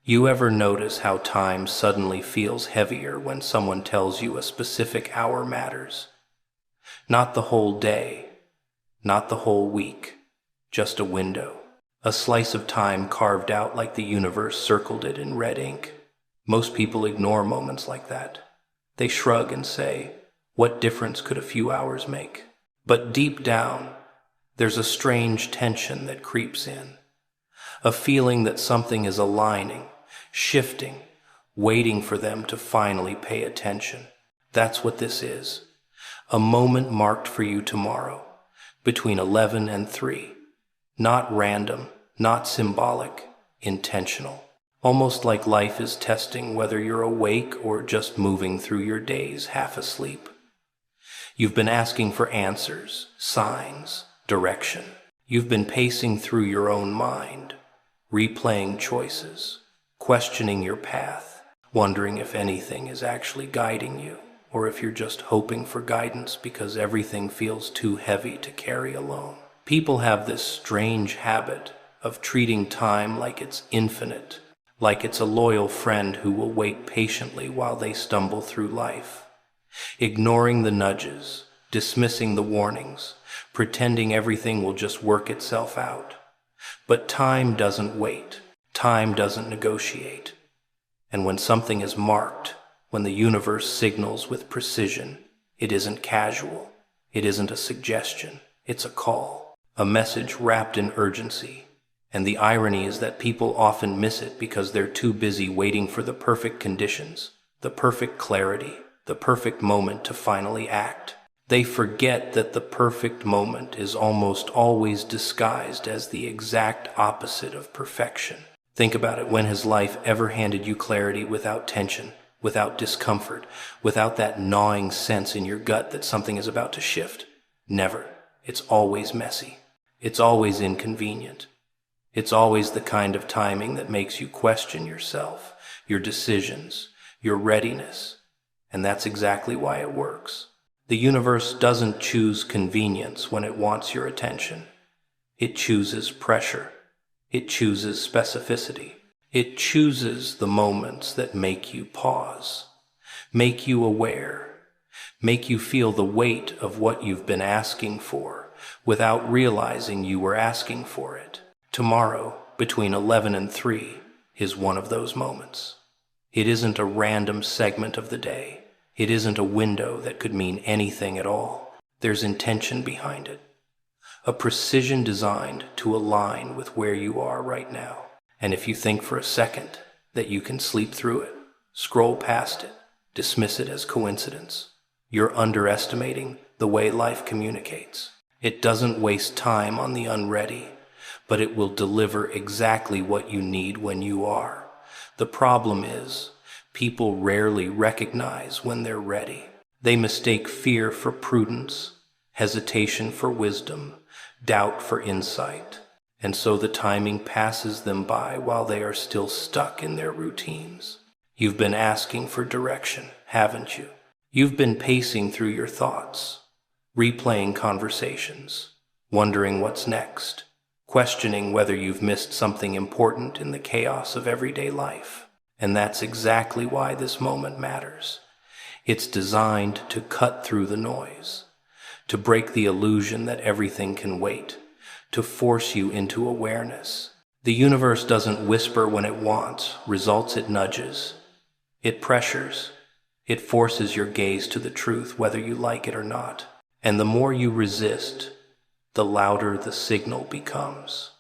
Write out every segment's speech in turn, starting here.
You ever notice how time suddenly feels heavier when someone tells you a specific hour matters? Not the whole day, not the whole week, just a window. A slice of time carved out like the universe circled it in red ink. Most people ignore moments like that. They shrug and say, "What difference could a few hours make?" But deep down, there's a strange tension that creeps in. A feeling that something is aligning, shifting, waiting for them to finally pay attention. That's what this is. A moment marked for you tomorrow, between 11 and 3. Not random, not symbolic, intentional. Almost like life is testing whether you're awake or just moving through your days half asleep. You've been asking for answers, signs, direction. You've been pacing through your own mind, replaying choices, questioning your path, wondering if anything is actually guiding you, or if you're just hoping for guidance because everything feels too heavy to carry alone. People have this strange habit of treating time like it's infinite, like it's a loyal friend who will wait patiently while they stumble through life, ignoring the nudges, dismissing the warnings, pretending everything will just work itself out. But time doesn't wait. Time doesn't negotiate. And when something is marked, when the universe signals with precision, it isn't casual. It isn't a suggestion. It's a call, a message wrapped in urgency. And the irony is that people often miss it because they're too busy waiting for the perfect conditions, the perfect clarity, the perfect moment to finally act. They forget that the perfect moment is almost always disguised as the exact opposite of perfection. Think about it. When has life ever handed you clarity without tension, without discomfort, without that gnawing sense in your gut that something is about to shift? Never. It's always messy. It's always inconvenient. It's always the kind of timing that makes you question yourself, your decisions, your readiness. And that's exactly why it works. The universe doesn't choose convenience when it wants your attention. It chooses pressure. It chooses specificity. It chooses the moments that make you pause, make you aware, make you feel the weight of what you've been asking for without realizing you were asking for it. Tomorrow, between 11 and 3, is one of those moments. It isn't a random segment of the day. It isn't a window that could mean anything at all. There's intention behind it. A precision designed to align with where you are right now. And if you think for a second that you can sleep through it, scroll past it, dismiss it as coincidence, you're underestimating the way life communicates. It doesn't waste time on the unready, but it will deliver exactly what you need when you are. The problem is, people rarely recognize when they're ready. They mistake fear for prudence, hesitation for wisdom, doubt for insight, and so the timing passes them by while they are still stuck in their routines. You've been asking for direction, haven't you? You've been pacing through your thoughts, replaying conversations, wondering what's next, questioning whether you've missed something important in the chaos of everyday life. And that's exactly why this moment matters. It's designed to cut through the noise, to break the illusion that everything can wait, to force you into awareness. The universe doesn't whisper when it wants, results it nudges. It pressures. It forces your gaze to the truth whether you like it or not. And the more you resist, the louder the signal becomes,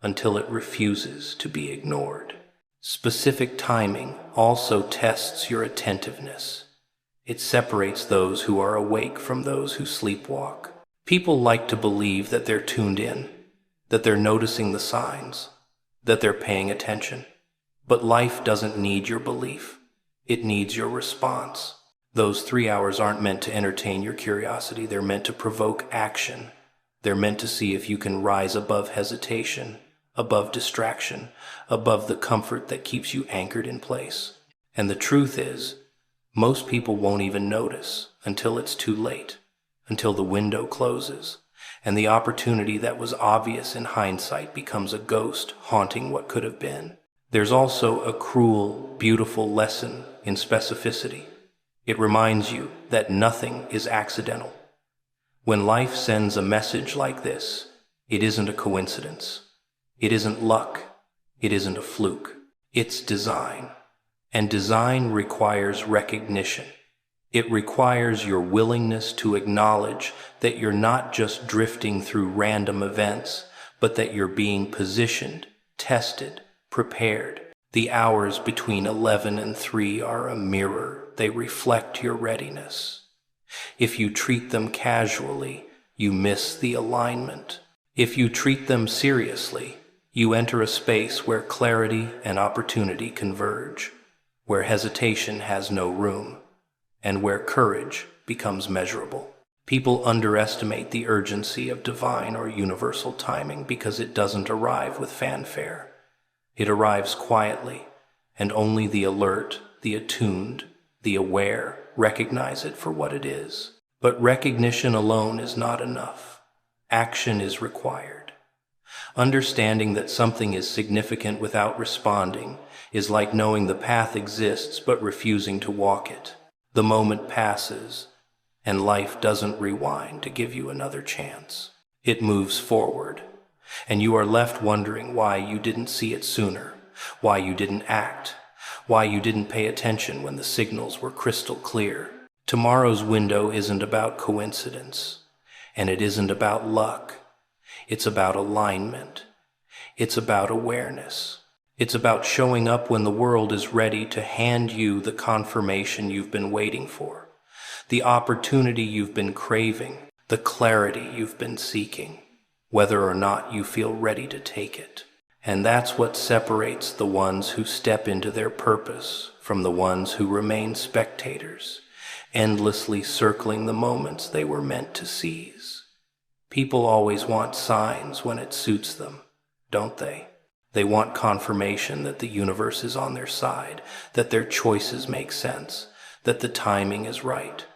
until it refuses to be ignored. Specific timing also tests your attentiveness. It separates those who are awake from those who sleepwalk. People like to believe that they're tuned in, that they're noticing the signs, that they're paying attention. But life doesn't need your belief. It needs your response. Those 3 hours aren't meant to entertain your curiosity. They're meant to provoke action. They're meant to see if you can rise above hesitation, above distraction, above the comfort that keeps you anchored in place. And the truth is, most people won't even notice until it's too late, until the window closes, and the opportunity that was obvious in hindsight becomes a ghost haunting what could have been. There's also a cruel, beautiful lesson in specificity. It reminds you that nothing is accidental. When life sends a message like this, it isn't a coincidence. It isn't luck. It isn't a fluke. It's design. And design requires recognition. It requires your willingness to acknowledge that you're not just drifting through random events, but that you're being positioned, tested, prepared. The hours between 11 and 3 are a mirror. They reflect your readiness. If you treat them casually, you miss the alignment. If you treat them seriously, you enter a space where clarity and opportunity converge, where hesitation has no room, and where courage becomes measurable. People underestimate the urgency of divine or universal timing because it doesn't arrive with fanfare. It arrives quietly, and only the alert, the attuned, the aware recognize it for what it is. But recognition alone is not enough. Action is required. Understanding that something is significant without responding is like knowing the path exists but refusing to walk it. The moment passes, and life doesn't rewind to give you another chance. It moves forward, and you are left wondering why you didn't see it sooner, why you didn't act, why you didn't pay attention when the signals were crystal clear. Tomorrow's window isn't about coincidence, and it isn't about luck. It's about alignment. It's about awareness. It's about showing up when the world is ready to hand you the confirmation you've been waiting for, the opportunity you've been craving, the clarity you've been seeking, whether or not you feel ready to take it. And that's what separates the ones who step into their purpose from the ones who remain spectators, endlessly circling the moments they were meant to seize. People always want signs when it suits them, don't they? They want confirmation that the universe is on their side, that their choices make sense, that the timing is right.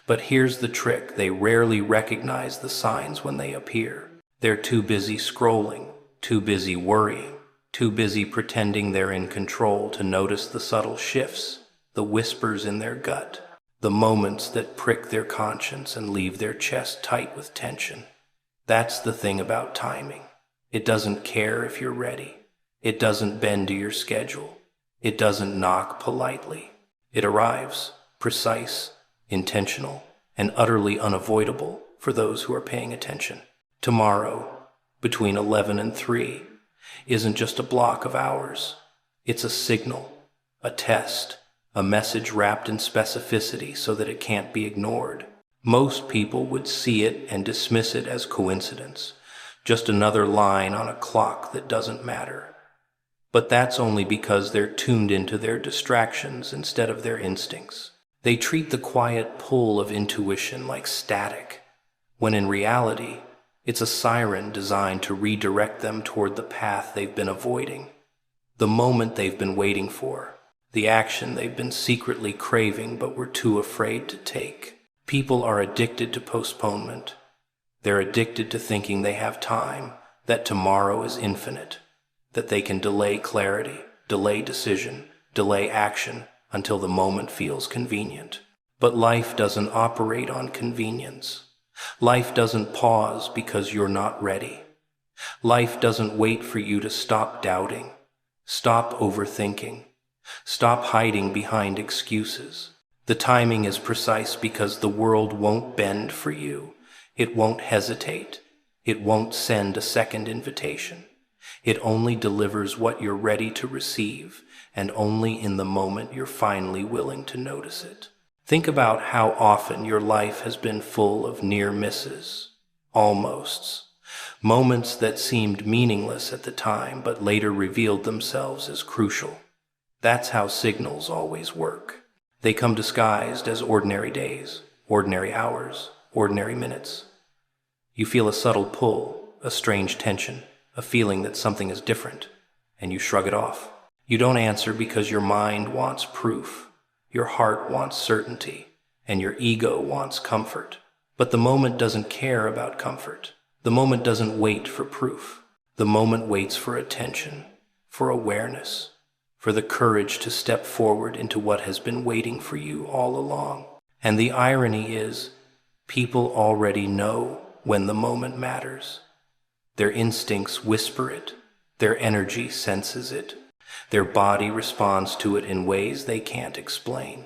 But here's the trick: they rarely recognize the signs when they appear. They're too busy scrolling, too busy worrying, too busy pretending they're in control to notice the subtle shifts, the whispers in their gut, the moments that prick their conscience and leave their chest tight with tension. That's the thing about timing. It doesn't care if you're ready. It doesn't bend to your schedule. It doesn't knock politely. It arrives, precise, intentional, and utterly unavoidable for those who are paying attention. Tomorrow, between 11 and 3, isn't just a block of hours. It's a signal, a test, a message wrapped in specificity so that it can't be ignored. Most people would see it and dismiss it as coincidence, just another line on a clock that doesn't matter. But that's only because they're tuned into their distractions instead of their instincts. They treat the quiet pull of intuition like static, when in reality, it's a siren designed to redirect them toward the path they've been avoiding, the moment they've been waiting for, the action they've been secretly craving but were too afraid to take. People are addicted to postponement. They're addicted to thinking they have time, that tomorrow is infinite, that they can delay clarity, delay decision, delay action until the moment feels convenient. But life doesn't operate on convenience. Life doesn't pause because you're not ready. Life doesn't wait for you to stop doubting, stop overthinking, stop hiding behind excuses. The timing is precise because the world won't bend for you. It won't hesitate. It won't send a second invitation. It only delivers what you're ready to receive, and only in the moment you're finally willing to notice it. Think about how often your life has been full of near misses, almosts, moments that seemed meaningless at the time but later revealed themselves as crucial. That's how signals always work. They come disguised as ordinary days, ordinary hours, ordinary minutes. You feel a subtle pull, a strange tension, a feeling that something is different, and you shrug it off. You don't answer because your mind wants proof, your heart wants certainty, and your ego wants comfort. But the moment doesn't care about comfort. The moment doesn't wait for proof. The moment waits for attention, for awareness, for the courage to step forward into what has been waiting for you all along. And the irony is, people already know when the moment matters. Their instincts whisper it, their energy senses it, their body responds to it in ways they can't explain.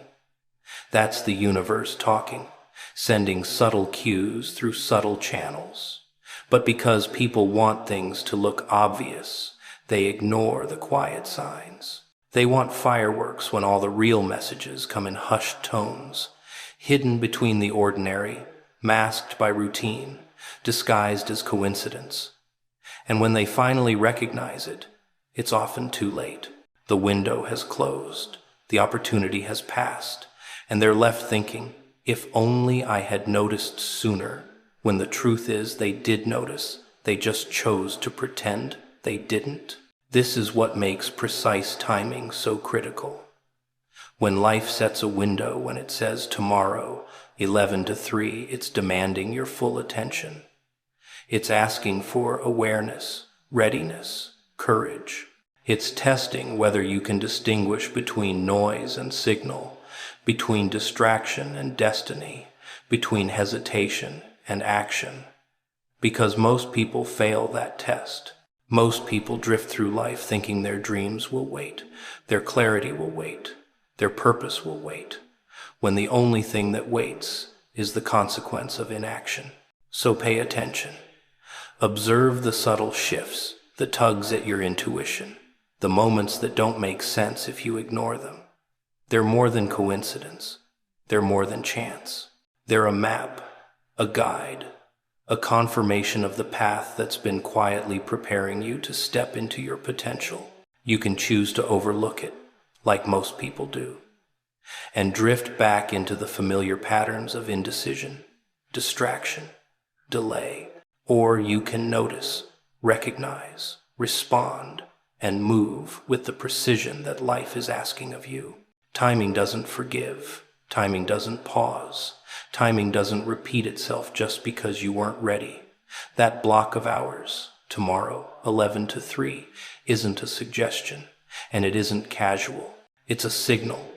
That's the universe talking, sending subtle cues through subtle channels. But because people want things to look obvious, they ignore the quiet signs. They want fireworks when all the real messages come in hushed tones, hidden between the ordinary, masked by routine, disguised as coincidence. And when they finally recognize it, it's often too late. The window has closed, the opportunity has passed, and they're left thinking, if only I had noticed sooner, when the truth is they did notice, they just chose to pretend they didn't. This is what makes precise timing so critical. When life sets a window, when it says tomorrow, 11 to 3, it's demanding your full attention. It's asking for awareness, readiness, courage. It's testing whether you can distinguish between noise and signal, between distraction and destiny, between hesitation and action. Because most people fail that test. Most people drift through life thinking their dreams will wait, their clarity will wait, their purpose will wait, when the only thing that waits is the consequence of inaction. So pay attention. Observe the subtle shifts, the tugs at your intuition, the moments that don't make sense if you ignore them. They're more than coincidence. They're more than chance. They're a map, a guide, a confirmation of the path that's been quietly preparing you to step into your potential. You can choose to overlook it, like most people do, and drift back into the familiar patterns of indecision, distraction, delay. Or you can notice, recognize, respond, and move with the precision that life is asking of you. Timing doesn't forgive. Timing doesn't pause. Timing doesn't repeat itself just because you weren't ready. That block of hours, tomorrow, 11 to 3, isn't a suggestion, and it isn't casual. It's a signal,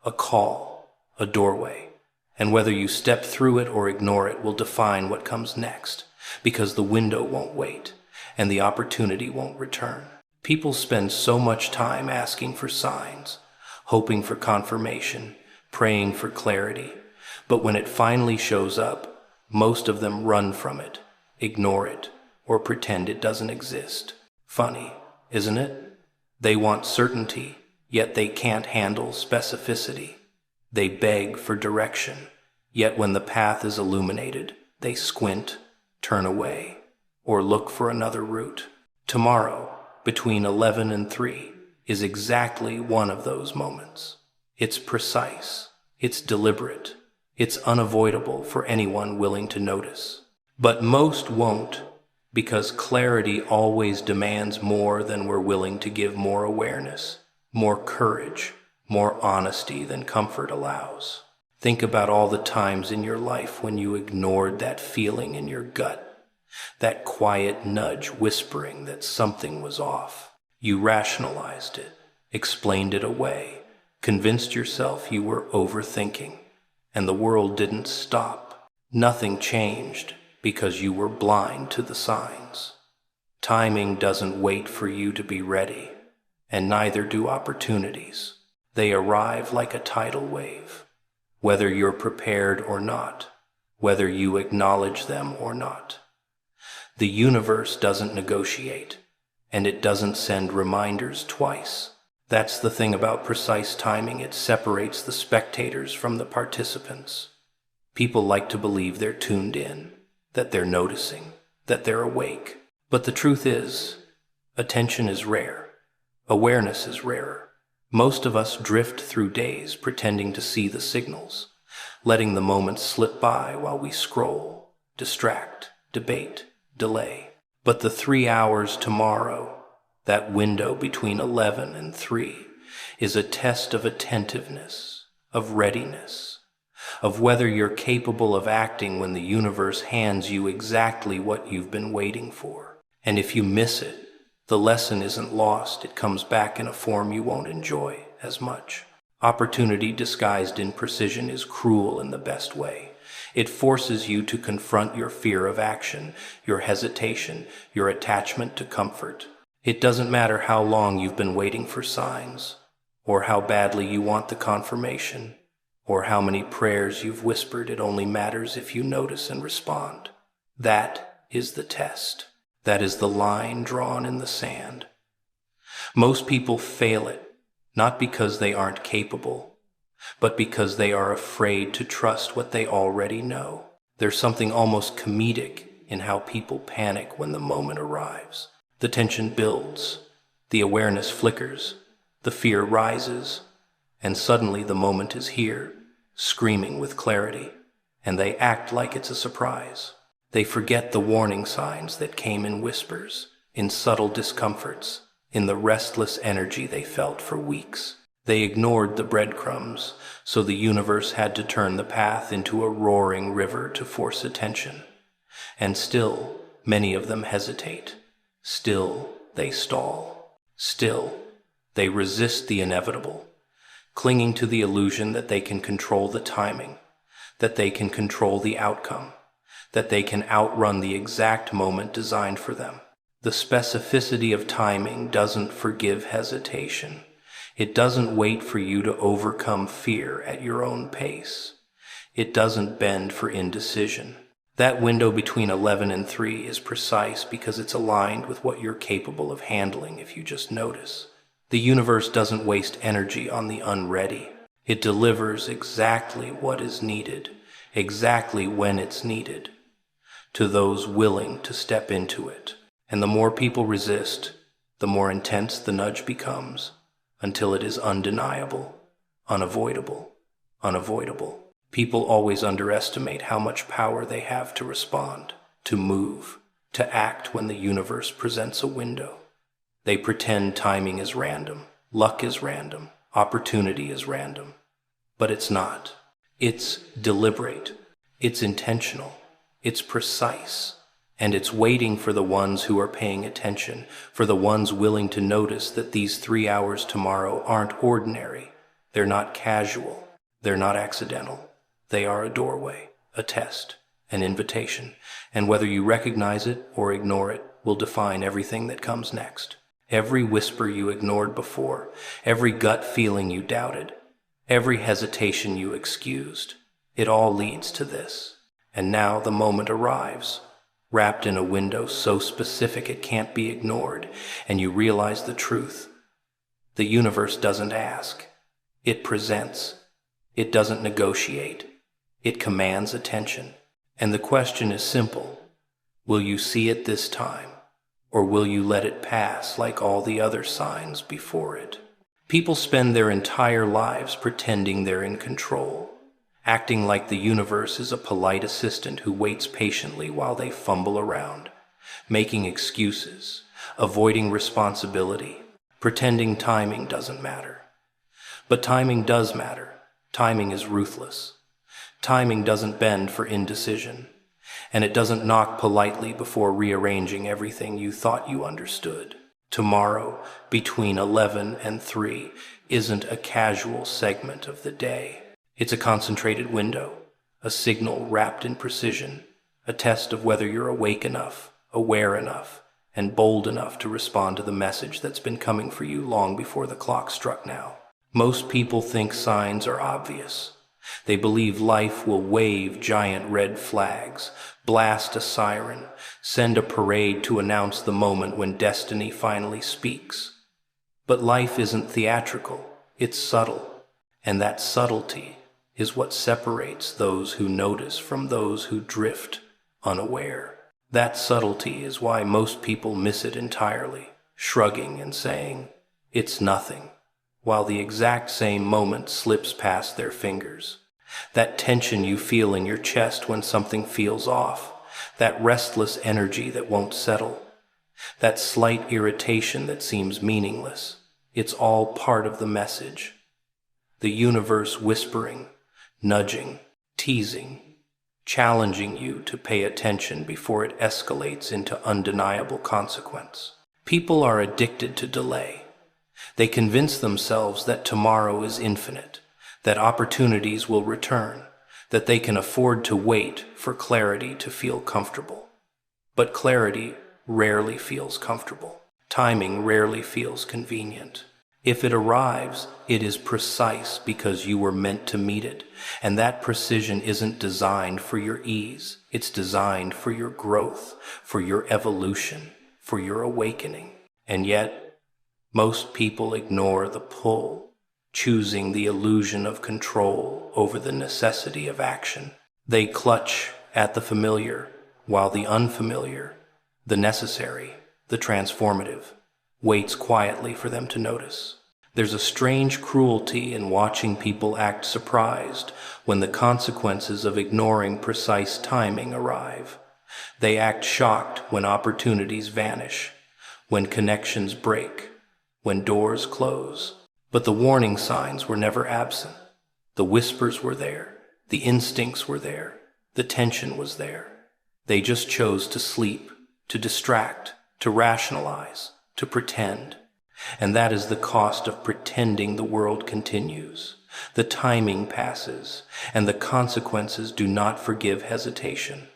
a call, a doorway. And whether you step through it or ignore it will define what comes next, because the window won't wait, and the opportunity won't return. People spend so much time asking for signs, hoping for confirmation, praying for clarity. But when it finally shows up, most of them run from it, ignore it, or pretend it doesn't exist. Funny, isn't it? They want certainty, yet they can't handle specificity. They beg for direction, yet when the path is illuminated, they squint, turn away, or look for another route. Tomorrow, between 11 and 3, is exactly one of those moments. It's precise, it's deliberate, it's unavoidable for anyone willing to notice. But most won't, because clarity always demands more than we're willing to give more awareness, more courage, more honesty than comfort allows. Think about all the times in your life when you ignored that feeling in your gut, that quiet nudge whispering that something was off. You rationalized it, explained it away, convinced yourself you were overthinking, and the world didn't stop. Nothing changed because you were blind to the signs. Timing doesn't wait for you to be ready, and neither do opportunities. They arrive like a tidal wave. Whether you're prepared or not, whether you acknowledge them or not. The universe doesn't negotiate, and it doesn't send reminders twice. That's the thing about precise timing. It separates the spectators from the participants. People like to believe they're tuned in, that they're noticing, that they're awake. But the truth is, attention is rare. Awareness is rarer. Most of us drift through days pretending to see the signals, letting the moments slip by while we scroll, distract, debate, delay. But the 3 hours tomorrow, that window between 11 and 3, is a test of attentiveness, of readiness, of whether you're capable of acting when the universe hands you exactly what you've been waiting for. And if you miss it, The lesson isn't lost, it comes back in a form you won't enjoy as much. Opportunity disguised in precision is cruel in the best way. It forces you to confront your fear of action, your hesitation, your attachment to comfort. It doesn't matter how long you've been waiting for signs, or how badly you want the confirmation, or how many prayers you've whispered. It only matters if you notice and respond. That is the test. That is the line drawn in the sand. Most people fail it, not because they aren't capable, but because they are afraid to trust what they already know. There's something almost comedic in how people panic when the moment arrives. The tension builds, the awareness flickers, the fear rises, and suddenly the moment is here, screaming with clarity, and they act like it's a surprise. They forget the warning signs that came in whispers, in subtle discomforts, in the restless energy they felt for weeks. They ignored the breadcrumbs, so the universe had to turn the path into a roaring river to force attention. And still, many of them hesitate. Still, they stall. Still, they resist the inevitable, clinging to the illusion that they can control the timing, that they can control the outcome, that they can outrun the exact moment designed for them. The specificity of timing doesn't forgive hesitation. It doesn't wait for you to overcome fear at your own pace. It doesn't bend for indecision. That window between 11 and 3 is precise because it's aligned with what you're capable of handling if you just notice. The universe doesn't waste energy on the unready. It delivers exactly what is needed, exactly when it's needed, to those willing to step into it. And the more people resist, the more intense the nudge becomes, until it is undeniable, unavoidable, unavoidable. People always underestimate how much power they have to respond, to move, to act when the universe presents a window. They pretend timing is random, luck is random, opportunity is random. But it's not. It's deliberate, it's intentional, it's precise. And it's waiting for the ones who are paying attention, for the ones willing to notice that these 3 hours tomorrow aren't ordinary. They're not casual. They're not accidental. They are a doorway, a test, an invitation. And whether you recognize it or ignore it will define everything that comes next. Every whisper you ignored before, every gut feeling you doubted, every hesitation you excused, it all leads to this. And now the moment arrives, wrapped in a window so specific it can't be ignored, and you realize the truth. The universe doesn't ask. It presents. It doesn't negotiate. It commands attention. And the question is simple. Will you see it this time, or will you let it pass like all the other signs before it? People spend their entire lives pretending they're in control, acting like the universe is a polite assistant who waits patiently while they fumble around, making excuses, avoiding responsibility, pretending timing doesn't matter. But timing does matter. Timing is ruthless. Timing doesn't bend for indecision, and it doesn't knock politely before rearranging everything you thought you understood. Tomorrow, between 11 and 3, isn't a casual segment of the day. It's a concentrated window, a signal wrapped in precision, a test of whether you're awake enough, aware enough, and bold enough to respond to the message that's been coming for you long before the clock struck now. Most people think signs are obvious. They believe life will wave giant red flags, blast a siren, send a parade to announce the moment when destiny finally speaks. But life isn't theatrical, it's subtle, and that subtlety is what separates those who notice from those who drift unaware. That subtlety is why most people miss it entirely, shrugging and saying, "It's nothing," while the exact same moment slips past their fingers. That tension you feel in your chest when something feels off, that restless energy that won't settle, that slight irritation that seems meaningless, it's all part of the message. The universe whispering, nudging, teasing, challenging you to pay attention before it escalates into undeniable consequence. People are addicted to delay. They convince themselves that tomorrow is infinite, that opportunities will return, that they can afford to wait for clarity to feel comfortable. But clarity rarely feels comfortable. Timing rarely feels convenient. If it arrives, it is precise because you were meant to meet it, and that precision isn't designed for your ease. It's designed for your growth, for your evolution, for your awakening. And yet, most people ignore the pull, choosing the illusion of control over the necessity of action. They clutch at the familiar, while the unfamiliar, the necessary, the transformative, waits quietly for them to notice. There's a strange cruelty in watching people act surprised when the consequences of ignoring precise timing arrive. They act shocked when opportunities vanish, when connections break, when doors close. But the warning signs were never absent. The whispers were there, the instincts were there, the tension was there. They just chose to sleep, to distract, to rationalize, to pretend. And that is the cost of pretending the world continues. The timing passes, and the consequences do not forgive hesitation.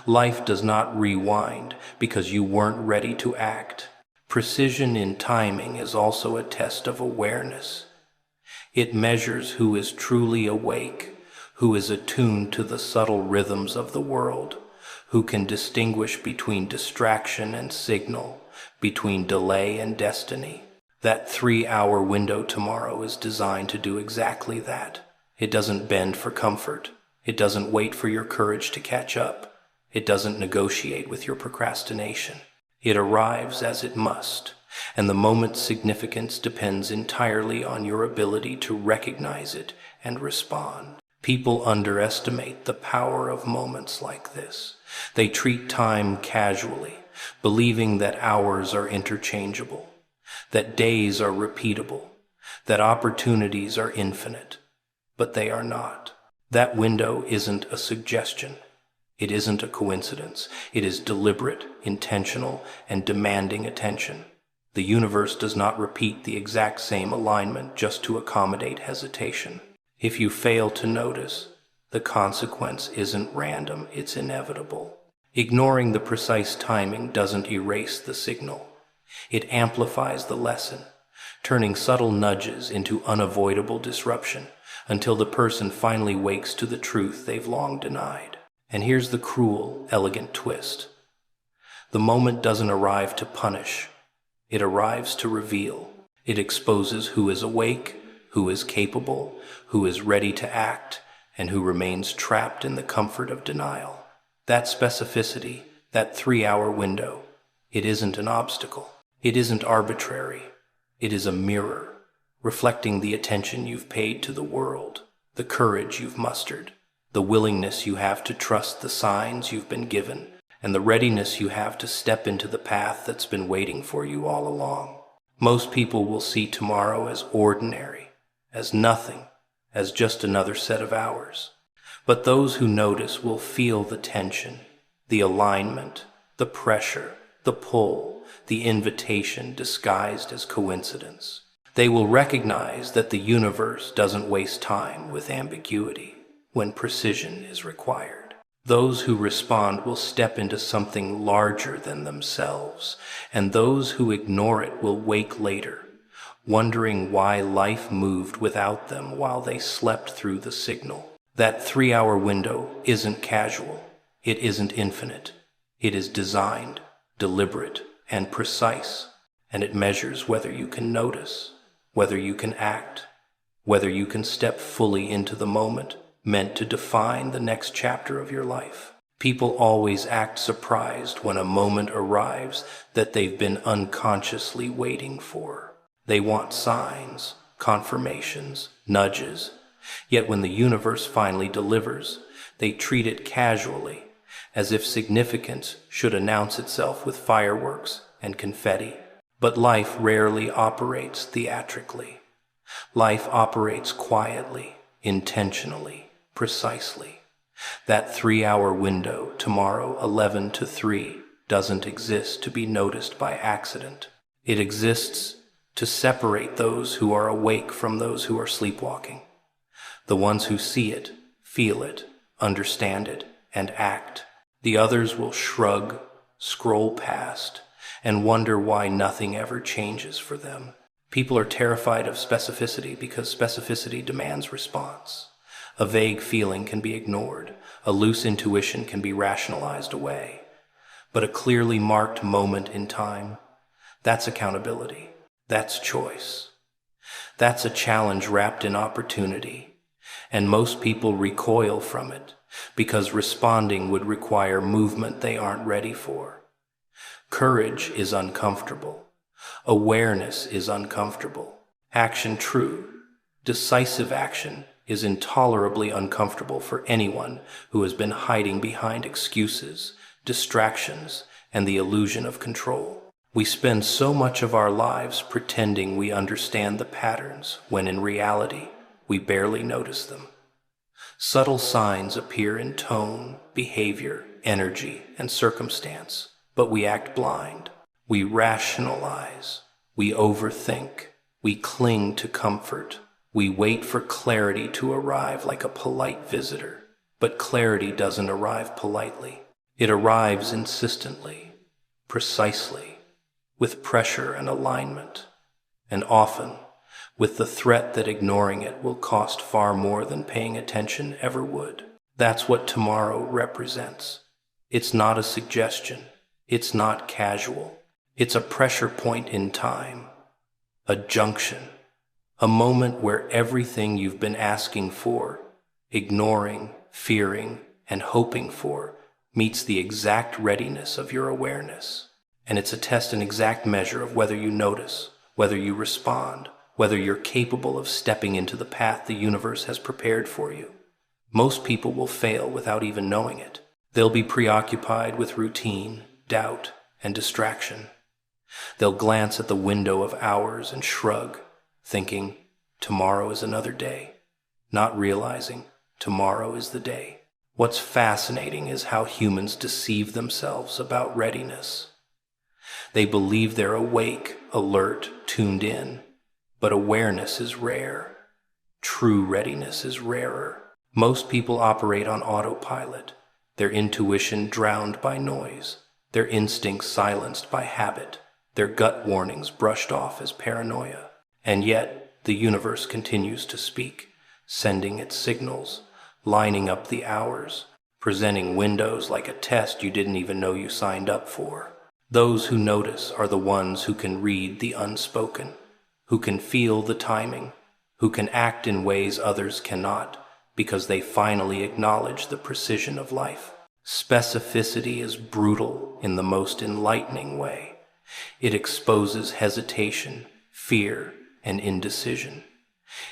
Life does not rewind because you weren't ready to act. Precision in timing is also a test of awareness. It measures who is truly awake, who is attuned to the subtle rhythms of the world, who can distinguish between distraction and signal, between delay and destiny. That 3-hour window tomorrow is designed to do exactly that. It doesn't bend for comfort. It doesn't wait for your courage to catch up. It doesn't negotiate with your procrastination. It arrives as it must, and the moment's significance depends entirely on your ability to recognize it and respond. People underestimate the power of moments like this. They treat time casually, believing that hours are interchangeable, that days are repeatable, that opportunities are infinite. But they are not. That window isn't a suggestion. It isn't a coincidence. It is deliberate, intentional, and demanding attention. The universe does not repeat the exact same alignment just to accommodate hesitation. If you fail to notice, the consequence isn't random, it's inevitable. Ignoring the precise timing doesn't erase the signal. It amplifies the lesson, turning subtle nudges into unavoidable disruption until the person finally wakes to the truth they've long denied. And here's the cruel, elegant twist. The moment doesn't arrive to punish. It arrives to reveal. It exposes who is awake, who is capable, who is ready to act, and who remains trapped in the comfort of denial. That specificity, that 3-hour window, it isn't an obstacle. It isn't arbitrary. It is a mirror, reflecting the attention you've paid to the world, the courage you've mustered, the willingness you have to trust the signs you've been given, and the readiness you have to step into the path that's been waiting for you all along. Most people will see tomorrow as ordinary, as nothing, as just another set of hours. But those who notice will feel the tension, the alignment, the pressure, the pull, the invitation disguised as coincidence. They will recognize that the universe doesn't waste time with ambiguity when precision is required. Those who respond will step into something larger than themselves, and those who ignore it will wake later, wondering why life moved without them while they slept through the signal. That 3-hour window isn't casual. It isn't infinite. It is designed, deliberate, and precise, and it measures whether you can notice, whether you can act, whether you can step fully into the moment meant to define the next chapter of your life. People always act surprised when a moment arrives that they've been unconsciously waiting for. They want signs, confirmations, nudges. Yet when the universe finally delivers, they treat it casually, as if significance should announce itself with fireworks and confetti. But life rarely operates theatrically. Life operates quietly, intentionally, precisely. That 3-hour window, tomorrow 11 to 3, doesn't exist to be noticed by accident. It exists to separate those who are awake from those who are sleepwalking. The ones who see it, feel it, understand it, and act. The others will shrug, scroll past, and wonder why nothing ever changes for them. People are terrified of specificity because specificity demands response. A vague feeling can be ignored. A loose intuition can be rationalized away. But a clearly marked moment in time, that's accountability. That's choice. That's a challenge wrapped in opportunity. And most people recoil from it because responding would require movement they aren't ready for. Courage is uncomfortable. Awareness is uncomfortable. Action true, decisive action is intolerably uncomfortable for anyone who has been hiding behind excuses, distractions, and the illusion of control. We spend so much of our lives pretending we understand the patterns when in reality we barely notice them. Subtle signs appear in tone, behavior, energy, and circumstance, but we act blind. We rationalize. We overthink. We cling to comfort. We wait for clarity to arrive like a polite visitor. But clarity doesn't arrive politely. It arrives insistently, precisely, with pressure and alignment, and often with the threat that ignoring it will cost far more than paying attention ever would. That's what tomorrow represents. It's not a suggestion. It's not casual. It's a pressure point in time, a junction, a moment where everything you've been asking for, ignoring, fearing, and hoping for meets the exact readiness of your awareness. And it's a test and exact measure of whether you notice, whether you respond, whether you're capable of stepping into the path the universe has prepared for you. Most people will fail without even knowing it. They'll be preoccupied with routine, doubt, and distraction. They'll glance at the window of hours and shrug, thinking, tomorrow is another day, not realizing tomorrow is the day. What's fascinating is how humans deceive themselves about readiness. They believe they're awake, alert, tuned in, but awareness is rare. True readiness is rarer. Most people operate on autopilot, their intuition drowned by noise, their instincts silenced by habit, their gut warnings brushed off as paranoia. And yet, the universe continues to speak, sending its signals, lining up the hours, presenting windows like a test you didn't even know you signed up for. Those who notice are the ones who can read the unspoken, who can feel the timing, who can act in ways others cannot, because they finally acknowledge the precision of life. Specificity is brutal in the most enlightening way. It exposes hesitation, fear, and indecision.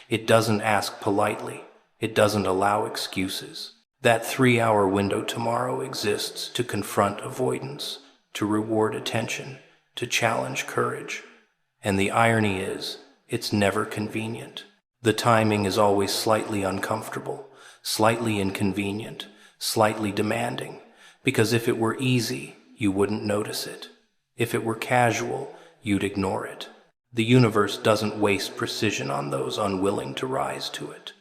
It doesn't ask politely. It doesn't allow excuses. That 3-hour window tomorrow exists to confront avoidance, to reward attention, to challenge courage. And the irony is, it's never convenient. The timing is always slightly uncomfortable, slightly inconvenient, slightly demanding, because if it were easy, you wouldn't notice it. If it were casual, you'd ignore it. The universe doesn't waste precision on those unwilling to rise to it.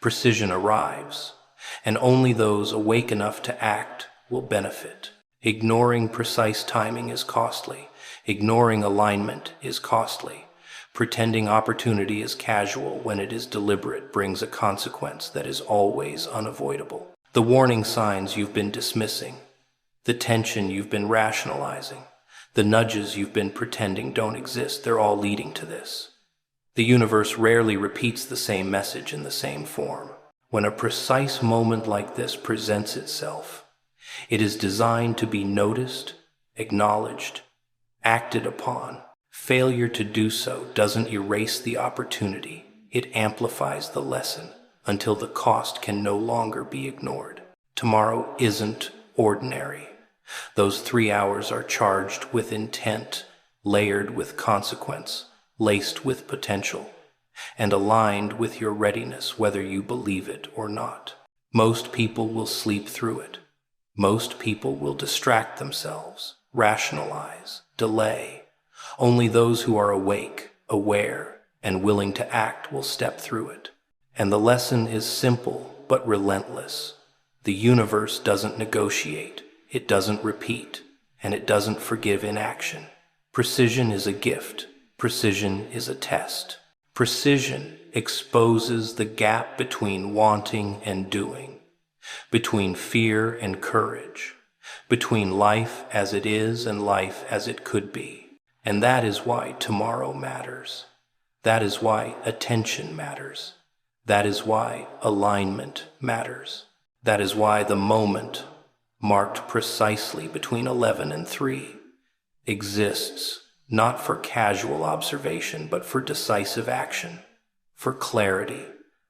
Precision arrives, and only those awake enough to act will benefit. Ignoring precise timing is costly. Ignoring alignment is costly. Pretending opportunity is casual when it is deliberate brings a consequence that is always unavoidable. The warning signs you've been dismissing, the tension you've been rationalizing, the nudges you've been pretending don't exist, they're all leading to this. The universe rarely repeats the same message in the same form. When a precise moment like this presents itself, it is designed to be noticed, acknowledged, acted upon. Failure to do so doesn't erase the opportunity, it amplifies the lesson until the cost can no longer be ignored. Tomorrow isn't ordinary. Those 3 hours are charged with intent, layered with consequence, laced with potential, and aligned with your readiness whether you believe it or not. Most people will sleep through it. Most people will distract themselves, rationalize, delay. Only those who are awake, aware, and willing to act will step through it. And the lesson is simple but relentless. The universe doesn't negotiate, it doesn't repeat, and it doesn't forgive inaction. Precision is a gift. Precision is a test. Precision exposes the gap between wanting and doing, between fear and courage, between life as it is and life as it could be. And that is why tomorrow matters. That is why attention matters. That is why alignment matters. That is why the moment, marked precisely between 11 and 3, exists not for casual observation, but for decisive action, for clarity,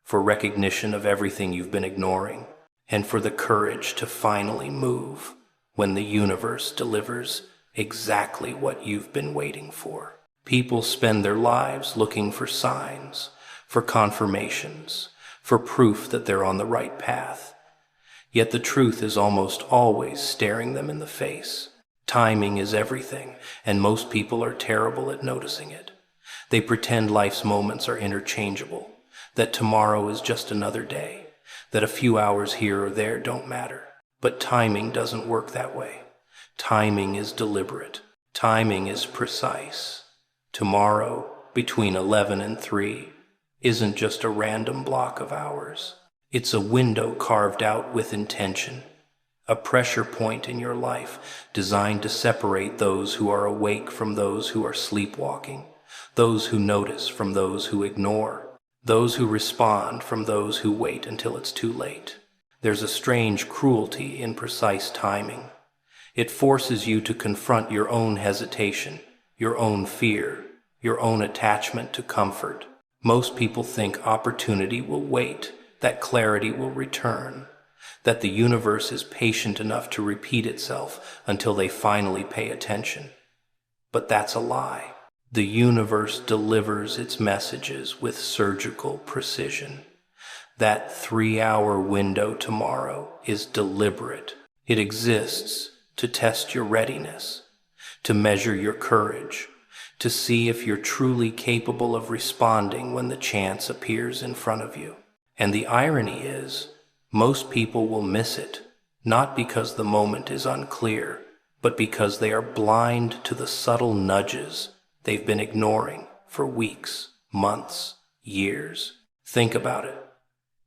for recognition of everything you've been ignoring, and for the courage to finally move when the universe delivers exactly what you've been waiting for. People spend their lives looking for signs, for confirmations, for proof that they're on the right path. Yet the truth is almost always staring them in the face. Timing is everything, and most people are terrible at noticing it. They pretend life's moments are interchangeable, that tomorrow is just another day, that a few hours here or there don't matter. But timing doesn't work that way. Timing is deliberate. Timing is precise. Tomorrow, between 11 and 3, isn't just a random block of hours. It's a window carved out with intention, a pressure point in your life designed to separate those who are awake from those who are sleepwalking, those who notice from those who ignore, those who respond from those who wait until it's too late. There's a strange cruelty in precise timing. It forces you to confront your own hesitation, your own fear, your own attachment to comfort. Most people think opportunity will wait, that clarity will return, that the universe is patient enough to repeat itself until they finally pay attention. But that's a lie. The universe delivers its messages with surgical precision. That 3-hour window tomorrow is deliberate. It exists to test your readiness, to measure your courage, to see if you're truly capable of responding when the chance appears in front of you. And the irony is, most people will miss it, not because the moment is unclear, but because they are blind to the subtle nudges they've been ignoring for weeks, months, years. Think about it.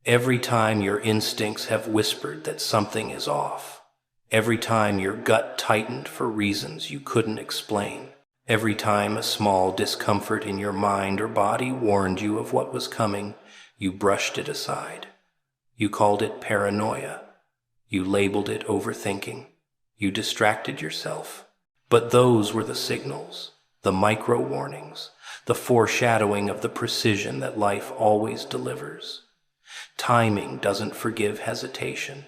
Every time your instincts have whispered that something is off, every time your gut tightened for reasons you couldn't explain, every time a small discomfort in your mind or body warned you of what was coming, you brushed it aside. You called it paranoia. You labeled it overthinking. You distracted yourself. But those were the signals, the micro warnings, the foreshadowing of the precision that life always delivers. Timing doesn't forgive hesitation.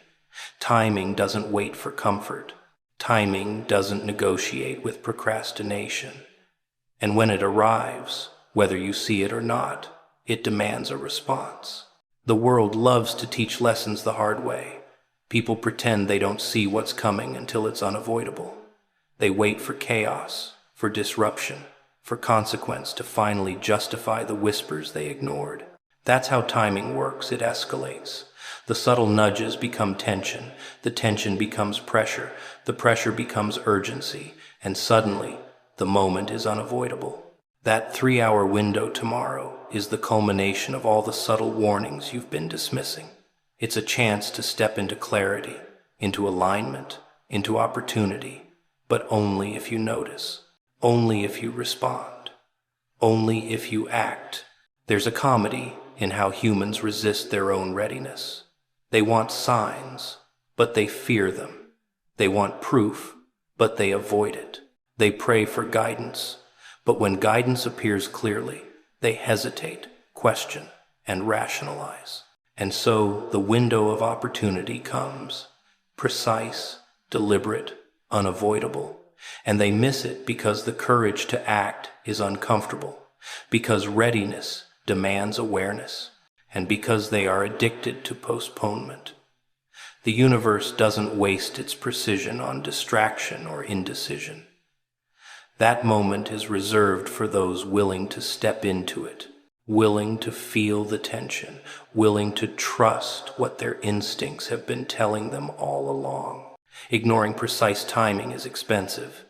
Timing doesn't wait for comfort. Timing doesn't negotiate with procrastination. And when it arrives, whether you see it or not, it demands a response. The world loves to teach lessons the hard way. People pretend they don't see what's coming until it's unavoidable. They wait for chaos, for disruption, for consequence to finally justify the whispers they ignored. That's how timing works. It escalates. The subtle nudges become tension. The tension becomes pressure. The pressure becomes urgency. And suddenly, the moment is unavoidable. That 3-hour window tomorrow is the culmination of all the subtle warnings you've been dismissing. It's a chance to step into clarity, into alignment, into opportunity, but only if you notice, only if you respond, only if you act. There's a comedy in how humans resist their own readiness. They want signs, but they fear them. They want proof, but they avoid it. They pray for guidance, but when guidance appears clearly, they hesitate, question, and rationalize. And so the window of opportunity comes, precise, deliberate, unavoidable, and they miss it because the courage to act is uncomfortable, because readiness demands awareness, and because they are addicted to postponement. The universe doesn't waste its precision on distraction or indecision. That moment is reserved for those willing to step into it, willing to feel the tension, willing to trust what their instincts have been telling them all along. Ignoring precise timing is expensive.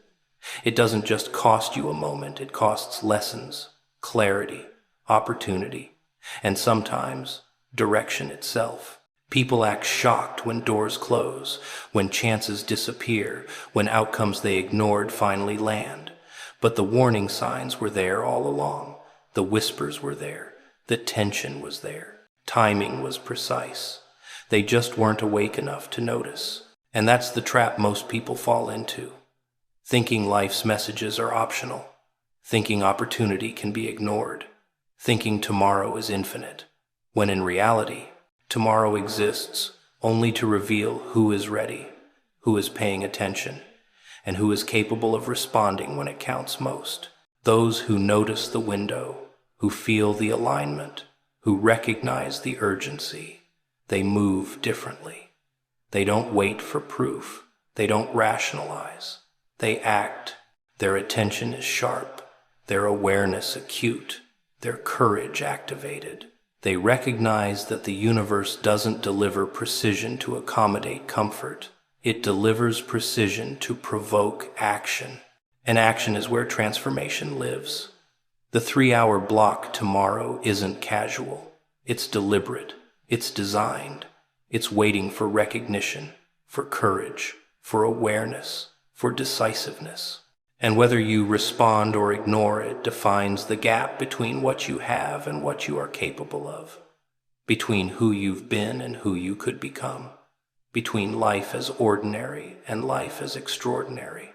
It doesn't just cost you a moment, it costs lessons, clarity, opportunity, and sometimes direction itself. People act shocked when doors close, when chances disappear, when outcomes they ignored finally land. But the warning signs were there all along. The whispers were there. The tension was there. Timing was precise. They just weren't awake enough to notice. And that's the trap most people fall into. Thinking life's messages are optional. Thinking opportunity can be ignored. Thinking tomorrow is infinite. When in reality, tomorrow exists only to reveal who is ready, who is paying attention, and who is capable of responding when it counts most. Those who notice the window, who feel the alignment, who recognize the urgency, they move differently. They don't wait for proof. They don't rationalize. They act. Their attention is sharp, their awareness acute, their courage activated. They recognize that the universe doesn't deliver precision to accommodate comfort. It delivers precision to provoke action. And action is where transformation lives. The 3-hour block tomorrow isn't casual. It's deliberate. It's designed. It's waiting for recognition, for courage, for awareness, for decisiveness. And whether you respond or ignore it defines the gap between what you have and what you are capable of, between who you've been and who you could become, between life as ordinary and life as extraordinary.